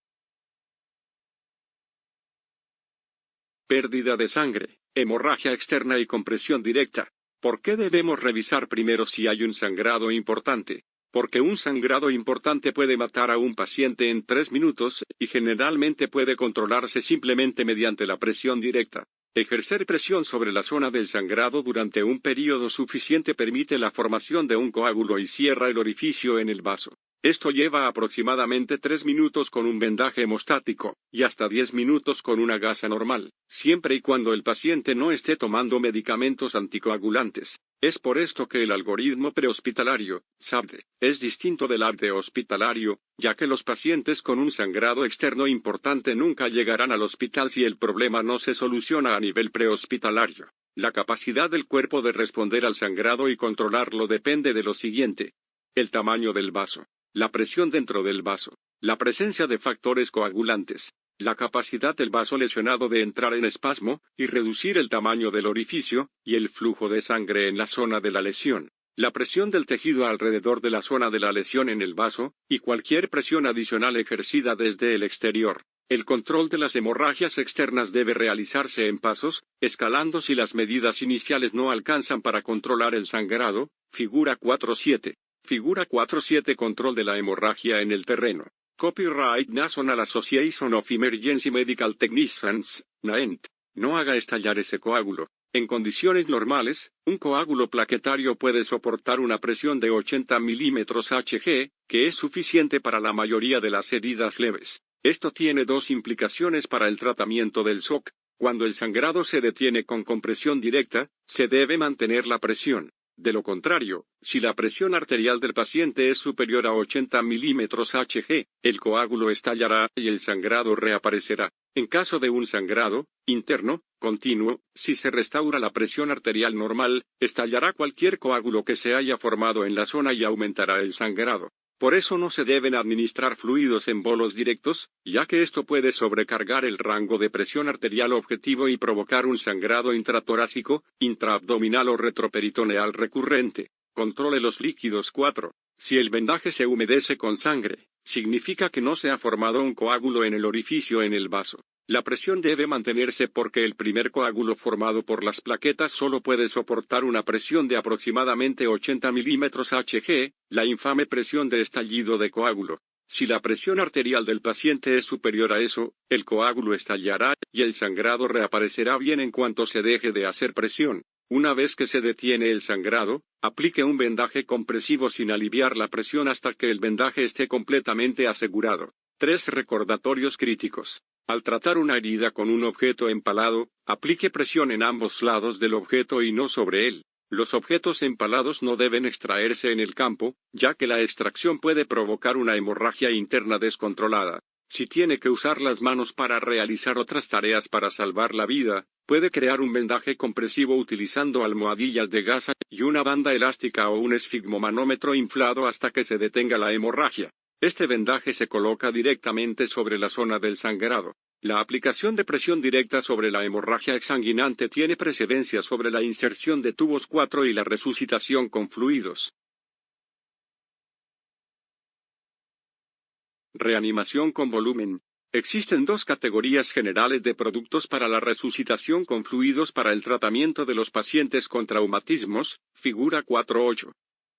Pérdida de sangre, hemorragia externa y compresión directa. ¿Por qué debemos revisar primero si hay un sangrado importante? Porque un sangrado importante puede matar a un paciente en 3 minutos, y generalmente puede controlarse simplemente mediante la presión directa. Ejercer presión sobre la zona del sangrado durante un periodo suficiente permite la formación de un coágulo y cierra el orificio en el vaso. Esto lleva aproximadamente 3 minutos con un vendaje hemostático, y hasta 10 minutos con una gasa normal, siempre y cuando el paciente no esté tomando medicamentos anticoagulantes. Es por esto que el algoritmo prehospitalario, SAPD, es distinto del ABD hospitalario, ya que los pacientes con un sangrado externo importante nunca llegarán al hospital si el problema no se soluciona a nivel prehospitalario. La capacidad del cuerpo de responder al sangrado y controlarlo depende de lo siguiente: el tamaño del vaso, la presión dentro del vaso, la presencia de factores coagulantes, la capacidad del vaso lesionado de entrar en espasmo y reducir el tamaño del orificio, y el flujo de sangre en la zona de la lesión. La presión del tejido alrededor de la zona de la lesión en el vaso, y cualquier presión adicional ejercida desde el exterior. El control de las hemorragias externas debe realizarse en pasos, escalando si las medidas iniciales no alcanzan para controlar el sangrado. Figura 4.7. Figura 4.7. Control de la hemorragia en el terreno. Copyright National Association of Emergency Medical Technicians, NAEMT. No haga estallar ese coágulo. En condiciones normales, un coágulo plaquetario puede soportar una presión de 80 milímetros Hg, que es suficiente para la mayoría de las heridas leves. Esto tiene dos implicaciones para el tratamiento del shock. Cuando el sangrado se detiene con compresión directa, se debe mantener la presión. De lo contrario, si la presión arterial del paciente es superior a 80 milímetros Hg, el coágulo estallará y el sangrado reaparecerá. En caso de un sangrado interno, continuo, si se restaura la presión arterial normal, estallará cualquier coágulo que se haya formado en la zona y aumentará el sangrado. Por eso no se deben administrar fluidos en bolos directos, ya que esto puede sobrecargar el rango de presión arterial objetivo y provocar un sangrado intratorácico, intraabdominal o retroperitoneal recurrente. Controle los líquidos. 4. Si el vendaje se humedece con sangre, significa que no se ha formado un coágulo en el orificio en el vaso. La presión debe mantenerse porque el primer coágulo formado por las plaquetas solo puede soportar una presión de aproximadamente 80 milímetros Hg, la infame presión de estallido de coágulo. Si la presión arterial del paciente es superior a eso, el coágulo estallará y el sangrado reaparecerá bien en cuanto se deje de hacer presión. Una vez que se detiene el sangrado, aplique un vendaje compresivo sin aliviar la presión hasta que el vendaje esté completamente asegurado. 3 recordatorios críticos. Al tratar una herida con un objeto empalado, aplique presión en ambos lados del objeto y no sobre él. Los objetos empalados no deben extraerse en el campo, ya que la extracción puede provocar una hemorragia interna descontrolada. Si tiene que usar las manos para realizar otras tareas para salvar la vida, puede crear un vendaje compresivo utilizando almohadillas de gasa y una banda elástica o un esfigmomanómetro inflado hasta que se detenga la hemorragia. Este vendaje se coloca directamente sobre la zona del sangrado. La aplicación de presión directa sobre la hemorragia exsanguinante tiene precedencia sobre la inserción de tubos 4 y la resucitación con fluidos. Reanimación con volumen. Existen dos categorías generales de productos para la resucitación con fluidos para el tratamiento de los pacientes con traumatismos. Figura 4.8.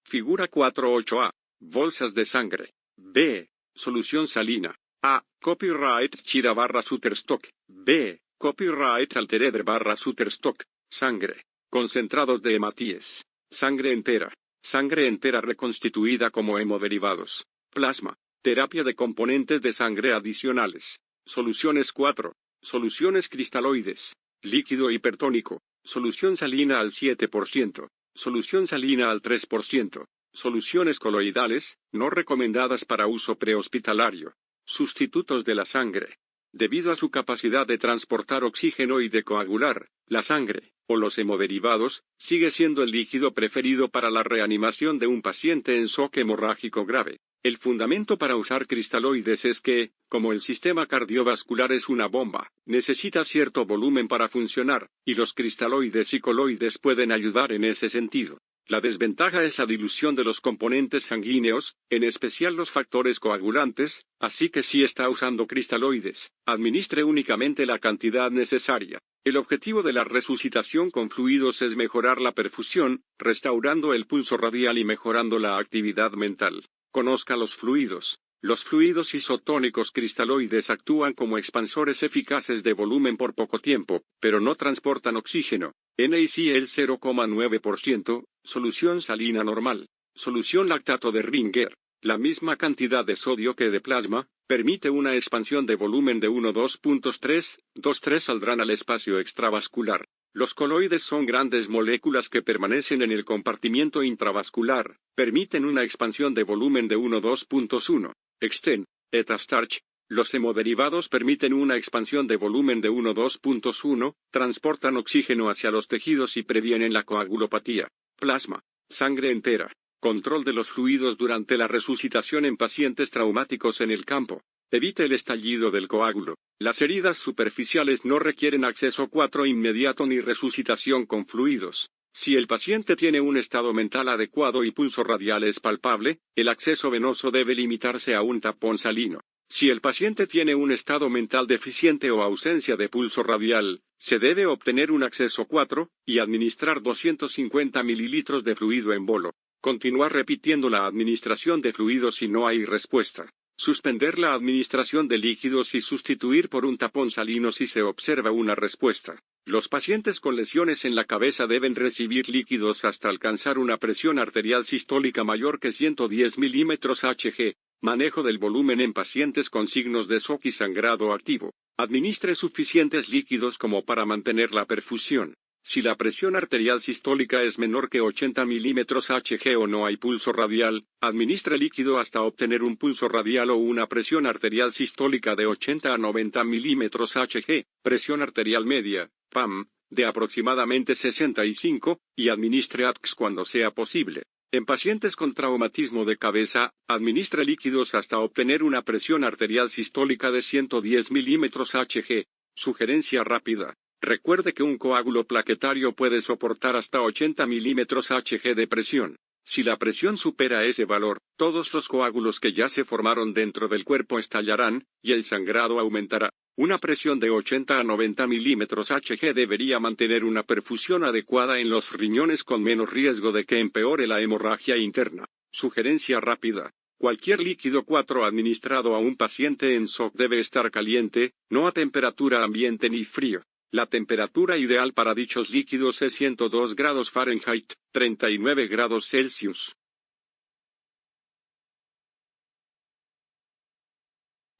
Figura 4.8a. Bolsas de sangre. B. Solución salina. A. Copyright Shira/Shutterstock. B. Copyright Altereder/Shutterstock. Sangre. Concentrados de hematíes. Sangre entera. Sangre entera reconstituida como hemoderivados. Plasma. Terapia de componentes de sangre adicionales. Soluciones 4. Soluciones cristaloides. Líquido hipertónico. Solución salina al 7%. Solución salina al 3%. Soluciones coloidales, no recomendadas para uso prehospitalario. Sustitutos de la sangre. Debido a su capacidad de transportar oxígeno y de coagular, la sangre, o los hemoderivados, sigue siendo el líquido preferido para la reanimación de un paciente en shock hemorrágico grave. El fundamento para usar cristaloides es que, como el sistema cardiovascular es una bomba, necesita cierto volumen para funcionar, y los cristaloides y coloides pueden ayudar en ese sentido. La desventaja es la dilución de los componentes sanguíneos, en especial los factores coagulantes, así que si está usando cristaloides, administre únicamente la cantidad necesaria. El objetivo de la resucitación con fluidos es mejorar la perfusión, restaurando el pulso radial y mejorando la actividad mental. Conozca los fluidos. Los fluidos isotónicos cristaloides actúan como expansores eficaces de volumen por poco tiempo, pero no transportan oxígeno. NaCl 0,9%, solución salina normal. Solución lactato de Ringer. La misma cantidad de sodio que de plasma, permite una expansión de volumen de 1,2.3, saldrán al espacio extravascular. Los coloides son grandes moléculas que permanecen en el compartimiento intravascular, permiten una expansión de volumen de 1,2.1. Exten, eta starch. Los hemoderivados permiten una expansión de volumen de 1,2.1, transportan oxígeno hacia los tejidos y previenen la coagulopatía. Plasma. Sangre entera. Control de los fluidos durante la resucitación en pacientes traumáticos en el campo. Evite el estallido del coágulo. Las heridas superficiales no requieren acceso 4 inmediato ni resucitación con fluidos. Si el paciente tiene un estado mental adecuado y pulso radial es palpable, el acceso venoso debe limitarse a un tapón salino. Si el paciente tiene un estado mental deficiente o ausencia de pulso radial, se debe obtener un acceso 4 y administrar 250 mililitros de fluido en bolo. Continuar repitiendo la administración de fluidos si no hay respuesta. Suspender la administración de líquidos y sustituir por un tapón salino si se observa una respuesta. Los pacientes con lesiones en la cabeza deben recibir líquidos hasta alcanzar una presión arterial sistólica mayor que 110 milímetros Hg. Manejo del volumen en pacientes con signos de shock y sangrado activo. Administre suficientes líquidos como para mantener la perfusión. Si la presión arterial sistólica es menor que 80 milímetros Hg o no hay pulso radial, administre líquido hasta obtener un pulso radial o una presión arterial sistólica de 80 a 90 milímetros Hg, presión arterial media, PAM, de aproximadamente 65, y administre ATX cuando sea posible. En pacientes con traumatismo de cabeza, administre líquidos hasta obtener una presión arterial sistólica de 110 milímetros Hg. Sugerencia rápida. Recuerde que un coágulo plaquetario puede soportar hasta 80 milímetros Hg de presión. Si la presión supera ese valor, todos los coágulos que ya se formaron dentro del cuerpo estallarán, y el sangrado aumentará. Una presión de 80 a 90 milímetros Hg debería mantener una perfusión adecuada en los riñones con menos riesgo de que empeore la hemorragia interna. Sugerencia rápida. Cualquier líquido 4 administrado a un paciente en shock debe estar caliente, no a temperatura ambiente ni frío. La temperatura ideal para dichos líquidos es 102 grados Fahrenheit, 39 grados Celsius.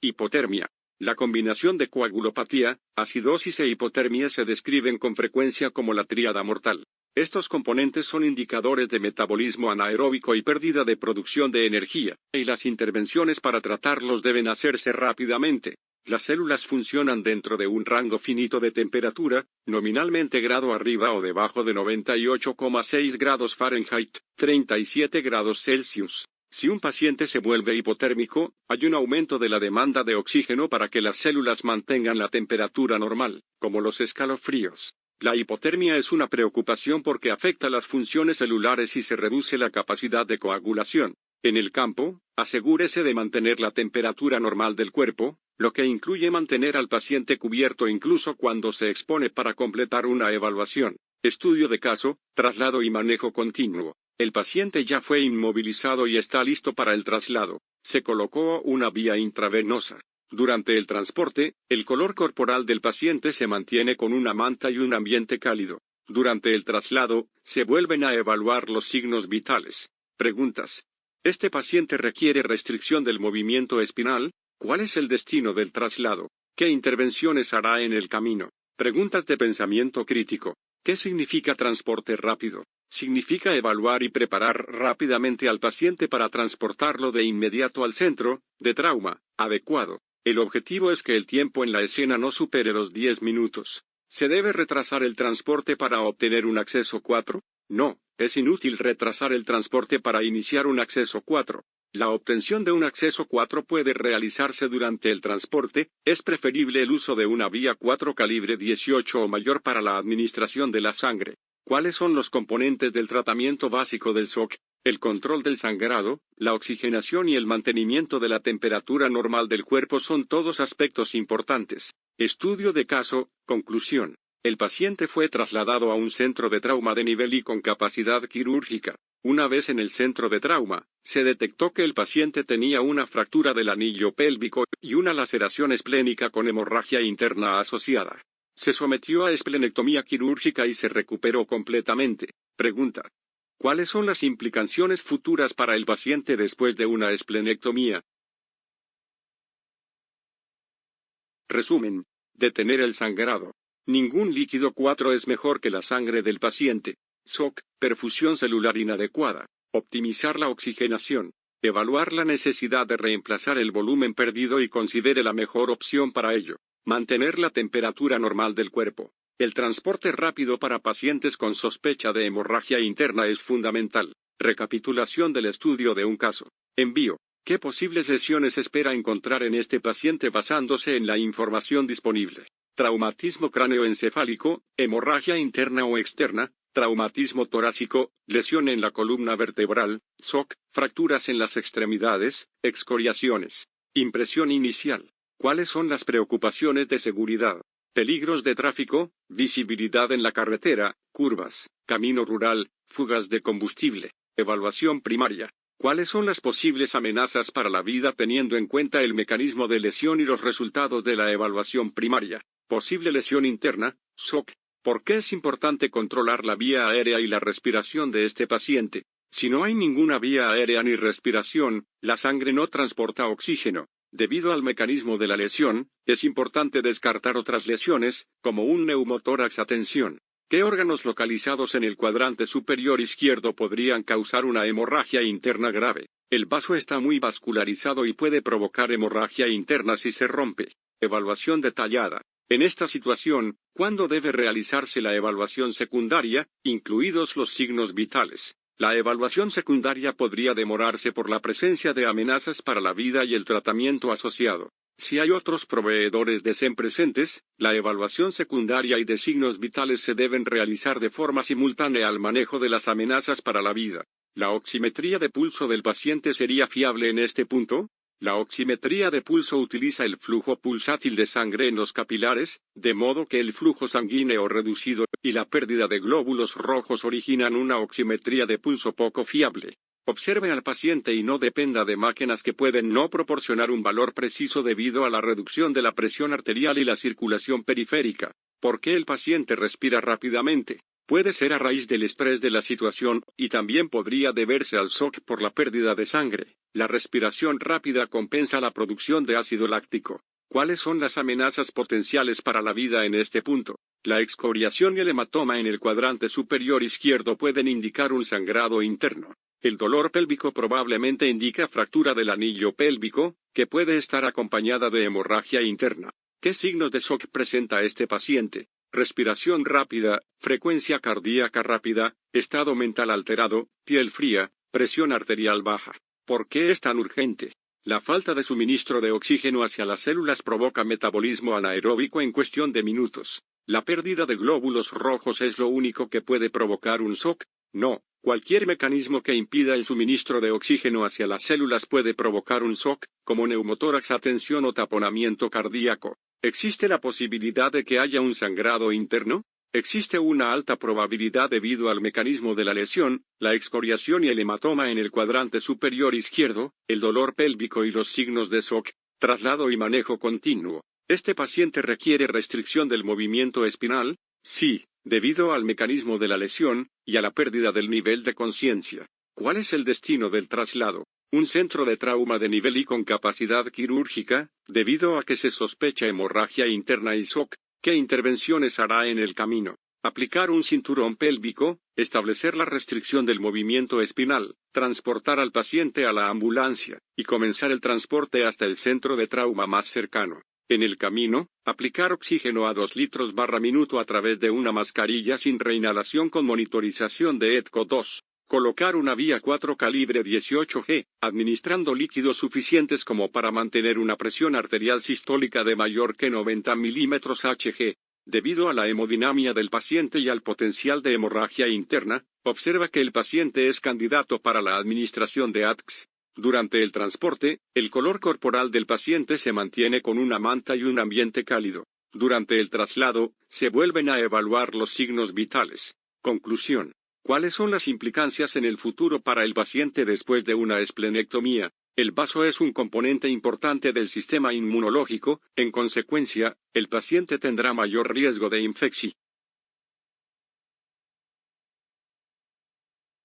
Hipotermia. La combinación de coagulopatía, acidosis e hipotermia se describen con frecuencia como la tríada mortal. Estos componentes son indicadores de metabolismo anaeróbico y pérdida de producción de energía, y las intervenciones para tratarlos deben hacerse rápidamente. Las células funcionan dentro de un rango finito de temperatura, nominalmente grado arriba o debajo de 98,6 grados Fahrenheit, 37 grados Celsius. Si un paciente se vuelve hipotérmico, hay un aumento de la demanda de oxígeno para que las células mantengan la temperatura normal, como los escalofríos. La hipotermia es una preocupación porque afecta las funciones celulares y se reduce la capacidad de coagulación. En el campo, asegúrese de mantener la temperatura normal del cuerpo, lo que incluye mantener al paciente cubierto incluso cuando se expone para completar una evaluación. Estudio de caso, traslado y manejo continuo. El paciente ya fue inmovilizado y está listo para el traslado. Se colocó una vía intravenosa. Durante el transporte, el color corporal del paciente se mantiene con una manta y un ambiente cálido. Durante el traslado, se vuelven a evaluar los signos vitales. Preguntas. ¿Este paciente requiere restricción del movimiento espinal? ¿Cuál es el destino del traslado? ¿Qué intervenciones hará en el camino? Preguntas de pensamiento crítico. ¿Qué significa transporte rápido? Significa evaluar y preparar rápidamente al paciente para transportarlo de inmediato al centro de trauma adecuado. El objetivo es que el tiempo en la escena no supere los 10 minutos. ¿Se debe retrasar el transporte para obtener un acceso 4? No, es inútil retrasar el transporte para iniciar un acceso 4. La obtención de un acceso 4 puede realizarse durante el transporte, es preferible el uso de una vía 4 calibre 18 o mayor para la administración de la sangre. ¿Cuáles son los componentes del tratamiento básico del shock? El control del sangrado, la oxigenación y el mantenimiento de la temperatura normal del cuerpo son todos aspectos importantes. Estudio de caso, conclusión. El paciente fue trasladado a un centro de trauma de nivel I con capacidad quirúrgica. Una vez en el centro de trauma, se detectó que el paciente tenía una fractura del anillo pélvico y una laceración esplénica con hemorragia interna asociada. Se sometió a esplenectomía quirúrgica y se recuperó completamente. Pregunta. ¿Cuáles son las implicaciones futuras para el paciente después de una esplenectomía? Resumen. Detener el sangrado. Ningún líquido 4 es mejor que la sangre del paciente. Shock, perfusión celular inadecuada. Optimizar la oxigenación. Evaluar la necesidad de reemplazar el volumen perdido y considere la mejor opción para ello. Mantener la temperatura normal del cuerpo. El transporte rápido para pacientes con sospecha de hemorragia interna es fundamental. Recapitulación del estudio de un caso. Envío. ¿Qué posibles lesiones espera encontrar en este paciente basándose en la información disponible? Traumatismo cráneoencefálico, hemorragia interna o externa, traumatismo torácico, lesión en la columna vertebral, shock, fracturas en las extremidades, excoriaciones. Impresión inicial. ¿Cuáles son las preocupaciones de seguridad? Peligros de tráfico, visibilidad en la carretera, curvas, camino rural, fugas de combustible. Evaluación primaria. ¿Cuáles son las posibles amenazas para la vida teniendo en cuenta el mecanismo de lesión y los resultados de la evaluación primaria? Posible lesión interna, shock. ¿Por qué es importante controlar la vía aérea y la respiración de este paciente? Si no hay ninguna vía aérea ni respiración, la sangre no transporta oxígeno. Debido al mecanismo de la lesión, es importante descartar otras lesiones, como un neumotórax a tensión. ¿Qué órganos localizados en el cuadrante superior izquierdo podrían causar una hemorragia interna grave? El vaso está muy vascularizado y puede provocar hemorragia interna si se rompe. Evaluación detallada. En esta situación, ¿cuándo debe realizarse la evaluación secundaria, incluidos los signos vitales? La evaluación secundaria podría demorarse por la presencia de amenazas para la vida y el tratamiento asociado. Si hay otros proveedores de SEM presentes, la evaluación secundaria y de signos vitales se deben realizar de forma simultánea al manejo de las amenazas para la vida. ¿La oximetría de pulso del paciente sería fiable en este punto? La oximetría de pulso utiliza el flujo pulsátil de sangre en los capilares, de modo que el flujo sanguíneo reducido y la pérdida de glóbulos rojos originan una oximetría de pulso poco fiable. Observe al paciente y no dependa de máquinas que pueden no proporcionar un valor preciso debido a la reducción de la presión arterial y la circulación periférica. ¿Por qué el paciente respira rápidamente? Puede ser a raíz del estrés de la situación, y también podría deberse al shock por la pérdida de sangre. La respiración rápida compensa la producción de ácido láctico. ¿Cuáles son las amenazas potenciales para la vida en este punto? La excoriación y el hematoma en el cuadrante superior izquierdo pueden indicar un sangrado interno. El dolor pélvico probablemente indica fractura del anillo pélvico, que puede estar acompañada de hemorragia interna. ¿Qué signos de shock presenta este paciente? Respiración rápida, frecuencia cardíaca rápida, estado mental alterado, piel fría, presión arterial baja. ¿Por qué es tan urgente? La falta de suministro de oxígeno hacia las células provoca metabolismo anaeróbico en cuestión de minutos. ¿La pérdida de glóbulos rojos es lo único que puede provocar un shock? No. Cualquier mecanismo que impida el suministro de oxígeno hacia las células puede provocar un shock, como neumotórax a tensión o taponamiento cardíaco. ¿Existe la posibilidad de que haya un sangrado interno? Existe una alta probabilidad debido al mecanismo de la lesión, la excoriación y el hematoma en el cuadrante superior izquierdo, el dolor pélvico y los signos de shock, traslado y manejo continuo. ¿Este paciente requiere restricción del movimiento espinal? Sí, debido al mecanismo de la lesión, y a la pérdida del nivel de conciencia. ¿Cuál es el destino del traslado? Un centro de trauma de nivel I con capacidad quirúrgica, debido a que se sospecha hemorragia interna y shock. ¿Qué intervenciones hará en el camino? Aplicar un cinturón pélvico, establecer la restricción del movimiento espinal, transportar al paciente a la ambulancia, y comenzar el transporte hasta el centro de trauma más cercano. En el camino, aplicar oxígeno a 2 litros/minuto a través de una mascarilla sin reinhalación con monitorización de ECO2. Colocar una vía 4 calibre 18G, administrando líquidos suficientes como para mantener una presión arterial sistólica de mayor que 90 milímetros Hg. Debido a la hemodinamia del paciente y al potencial de hemorragia interna, observa que el paciente es candidato para la administración de ATX. Durante el transporte, el color corporal del paciente se mantiene con una manta y un ambiente cálido. Durante el traslado, se vuelven a evaluar los signos vitales. Conclusión. ¿Cuáles son las implicancias en el futuro para el paciente después de una esplenectomía? El vaso es un componente importante del sistema inmunológico, en consecuencia, el paciente tendrá mayor riesgo de infección.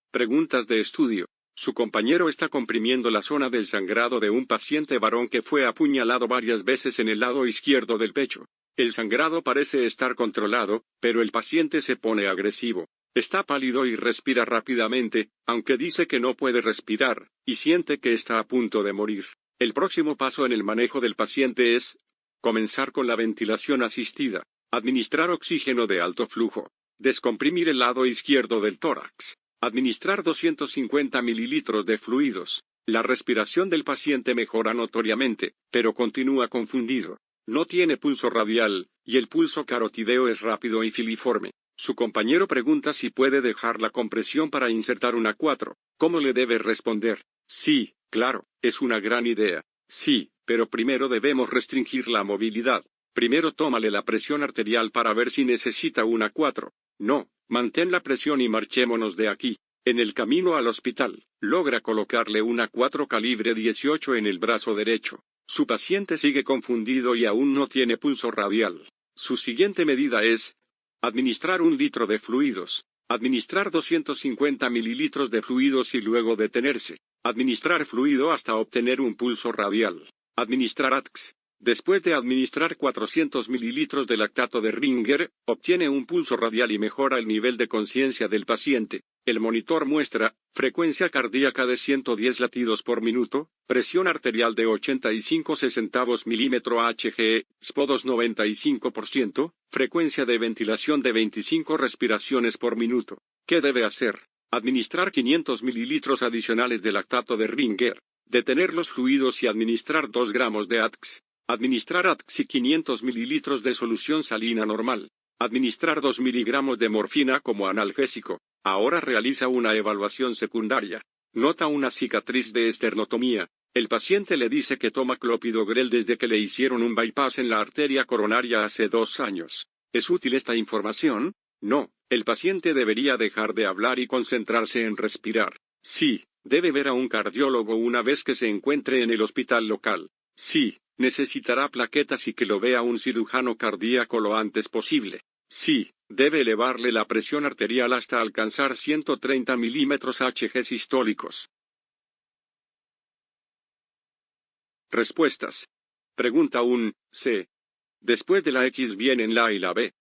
Preguntas de estudio. Su compañero está comprimiendo la zona del sangrado de un paciente varón que fue apuñalado varias veces en el lado izquierdo del pecho. El sangrado parece estar controlado, pero el paciente se pone agresivo. Está pálido y respira rápidamente, aunque dice que no puede respirar, y siente que está a punto de morir. El próximo paso en el manejo del paciente es comenzar con la ventilación asistida, administrar oxígeno de alto flujo, descomprimir el lado izquierdo del tórax, administrar 250 mililitros de fluidos. La respiración del paciente mejora notoriamente, pero continúa confundido. No tiene pulso radial, y el pulso carotideo es rápido y filiforme. Su compañero pregunta si puede dejar la compresión para insertar una 4. ¿Cómo le debe responder? Sí, claro, es una gran idea. Sí, pero primero debemos restringir la movilidad. Primero tómale la presión arterial para ver si necesita una 4. No, mantén la presión y marchémonos de aquí. En el camino al hospital, logra colocarle una 4 calibre 18 en el brazo derecho. Su paciente sigue confundido y aún no tiene pulso radial. Su siguiente medida es administrar 1 litro de fluidos. Administrar 250 mililitros de fluidos y luego detenerse. Administrar fluido hasta obtener un pulso radial. Administrar ATX. Después de administrar 400 mililitros de lactato de Ringer, obtiene un pulso radial y mejora el nivel de conciencia del paciente. El monitor muestra frecuencia cardíaca de 110 latidos por minuto, presión arterial de 85/60 milímetro Hg, SpO2 95%, frecuencia de ventilación de 25 respiraciones por minuto. ¿Qué debe hacer? Administrar 500 mililitros adicionales de lactato de Ringer, detener los fluidos y administrar 2 gramos de ATX. Administrar ATX y 500 mililitros de solución salina normal. Administrar 2 miligramos de morfina como analgésico. Ahora realiza una evaluación secundaria. Nota una cicatriz de esternotomía. El paciente le dice que toma clopidogrel desde que le hicieron un bypass en la arteria coronaria hace 2 años. ¿Es útil esta información? No, el paciente debería dejar de hablar y concentrarse en respirar. Sí, debe ver a un cardiólogo una vez que se encuentre en el hospital local. Sí, necesitará plaquetas y que lo vea un cirujano cardíaco lo antes posible. Sí, debe elevarle la presión arterial hasta alcanzar 130 milímetros Hg sistólicos. Respuestas. Pregunta 1, C. Después de la X vienen la A y la B.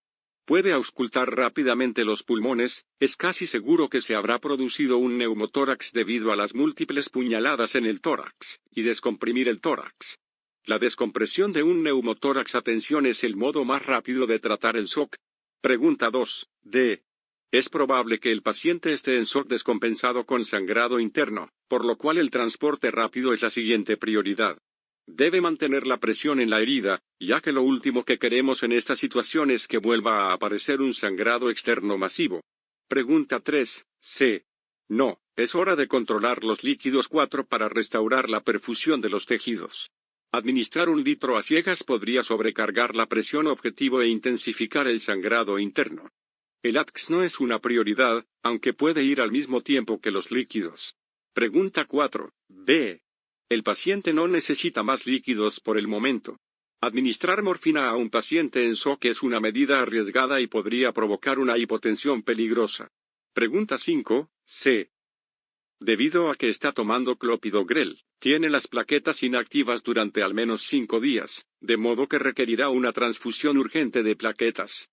Puede auscultar rápidamente los pulmones, es casi seguro que se habrá producido un neumotórax debido a las múltiples puñaladas en el tórax, y descomprimir el tórax. La descompresión de un neumotórax a tensión es el modo más rápido de tratar el shock. Pregunta 2, D. Es probable que el paciente esté en shock descompensado con sangrado interno, por lo cual el transporte rápido es la siguiente prioridad. Debe mantener la presión en la herida, ya que lo último que queremos en esta situación es que vuelva a aparecer un sangrado externo masivo. Pregunta 3, C. No, es hora de controlar los líquidos 4 para restaurar la perfusión de los tejidos. Administrar 1 litro a ciegas podría sobrecargar la presión objetivo e intensificar el sangrado interno. El ATX no es una prioridad, aunque puede ir al mismo tiempo que los líquidos. Pregunta 4, B. El paciente no necesita más líquidos por el momento. Administrar morfina a un paciente en shock es una medida arriesgada y podría provocar una hipotensión peligrosa. Pregunta 5, C. Debido a que está tomando clopidogrel, tiene las plaquetas inactivas durante al menos 5 días, de modo que requerirá una transfusión urgente de plaquetas.